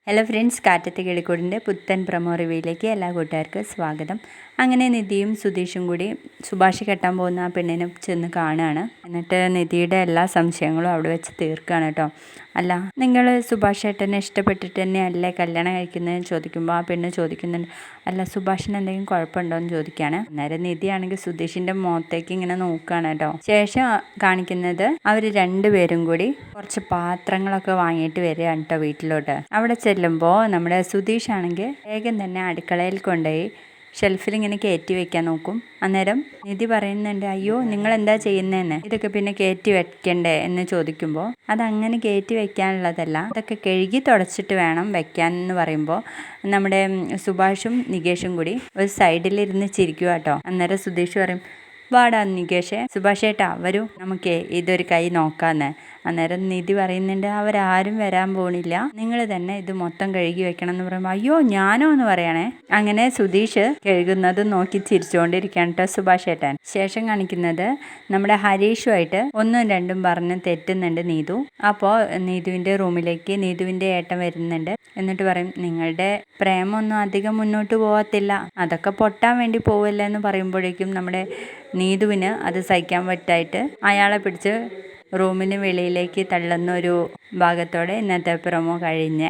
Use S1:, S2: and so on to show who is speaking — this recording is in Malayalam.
S1: ഹലോ ഫ്രണ്ട്സ്, കാറ്റത്തെ കിളിക്കൂടിൻ്റെ പുത്തൻ പ്രൊമോ റിവ്യൂയിലേക്ക് എല്ലാ കൂട്ടുകാർക്കും സ്വാഗതം. അങ്ങനെ നിധിയും സുധീഷും കൂടി സുഭാഷ് കെട്ടാൻ പോകുന്ന ആ പെണ്ണിനെ ചെന്ന് കാണുകയാണ്. എന്നിട്ട് നിധിയുടെ എല്ലാ സംശയങ്ങളും അവിടെ വെച്ച് തീർക്കുകയാണ് കേട്ടോ. അല്ല, നിങ്ങൾ സുഭാഷ് ഏട്ടനെ ഇഷ്ടപ്പെട്ടിട്ട് തന്നെയല്ലേ കല്യാണം കഴിക്കുന്നതെന്ന് ചോദിക്കുമ്പോൾ ആ പെണ്ണ് ചോദിക്കുന്നുണ്ട്, അല്ല സുഭാഷിന് എന്തെങ്കിലും കുഴപ്പമുണ്ടോ എന്ന് ചോദിക്കുകയാണ്. അന്നേരം നിധിയാണെങ്കിൽ സുധീഷിൻ്റെ മുഖത്തേക്ക് ഇങ്ങനെ നോക്കുകയാണ് കേട്ടോ. ശേഷം കാണിക്കുന്നത് അവർ രണ്ടുപേരും കൂടി കുറച്ച് പാത്രങ്ങളൊക്കെ വാങ്ങിയിട്ട് വരികയാണ് കേട്ടോ വീട്ടിലോട്ട്. അവിടെ ചെല്ലുമ്പോൾ നമ്മുടെ സുധീഷ് ആണെങ്കിൽ വേഗം തന്നെ അടുക്കളയിൽ കൊണ്ടുപോയി ഷെൽഫിൽ ഇങ്ങനെ കയറ്റി വെക്കാൻ നോക്കും. അന്നേരം നിധി പറയുന്നുണ്ട്, അയ്യോ നിങ്ങൾ എന്താ ചെയ്യുന്നതെന്ന്, ഇതൊക്കെ പിന്നെ കയറ്റി വെക്കണ്ടേ എന്ന് ചോദിക്കുമ്പോൾ അതങ്ങനെ കയറ്റി വെക്കാനുള്ളതല്ല, അതൊക്കെ കഴുകി തുടച്ചിട്ട് വേണം വെക്കാൻ എന്ന് പറയുമ്പോൾ നമ്മുടെ സുഭാഷും നികേഷും കൂടി ഒരു സൈഡിലിരുന്ന് ചിരിക്കുക കേട്ടോ. അന്നേരം സുധീഷ് പറയും, വാടാ നികേഷേ, സുഭാഷ് ഏട്ടാ വരൂ, നമുക്ക് ഇതൊരു കൈ നോക്കാന്ന്. അന്നേരം നിധി പറയുന്നുണ്ട്, അവരാരും വരാൻ പോണില്ല, നിങ്ങൾ തന്നെ ഇത് മൊത്തം കഴുകി വെക്കണം എന്ന് പറയുമ്പോൾ അയ്യോ ഞാനോ എന്ന് പറയണേ. അങ്ങനെ സുധീഷ് കഴുകുന്നത് നോക്കി ചിരിച്ചുകൊണ്ടിരിക്കുകയാണ് കേട്ടോ സുഭാഷ് ഏട്ടൻ. ശേഷം കാണിക്കുന്നത് നമ്മുടെ ഹരീഷുമായിട്ട് ഒന്നും രണ്ടും പറഞ്ഞ് തെറ്റുന്നുണ്ട് നീതു. അപ്പോൾ നീതുവിൻ്റെ റൂമിലേക്ക് നീതുവിൻ്റെ ഏട്ടൻ വരുന്നുണ്ട്. എന്നിട്ട് പറയും, നിങ്ങളുടെ പ്രേമൊന്നും അധികം മുന്നോട്ട് പോകത്തില്ല, അതൊക്കെ പൊട്ടാൻ വേണ്ടി പോവില്ല എന്ന് പറയുമ്പോഴേക്കും നമ്മുടെ നീതുവിന് അത് സഹിക്കാൻ പറ്റായിട്ട് അയാളെ പിടിച്ച് റൂമിന് വെളിയിലേക്ക് തള്ളുന്ന ഒരു ഭാഗത്തോടെ ഇന്നത്തെ പ്രൊമോ കഴിഞ്ഞേ.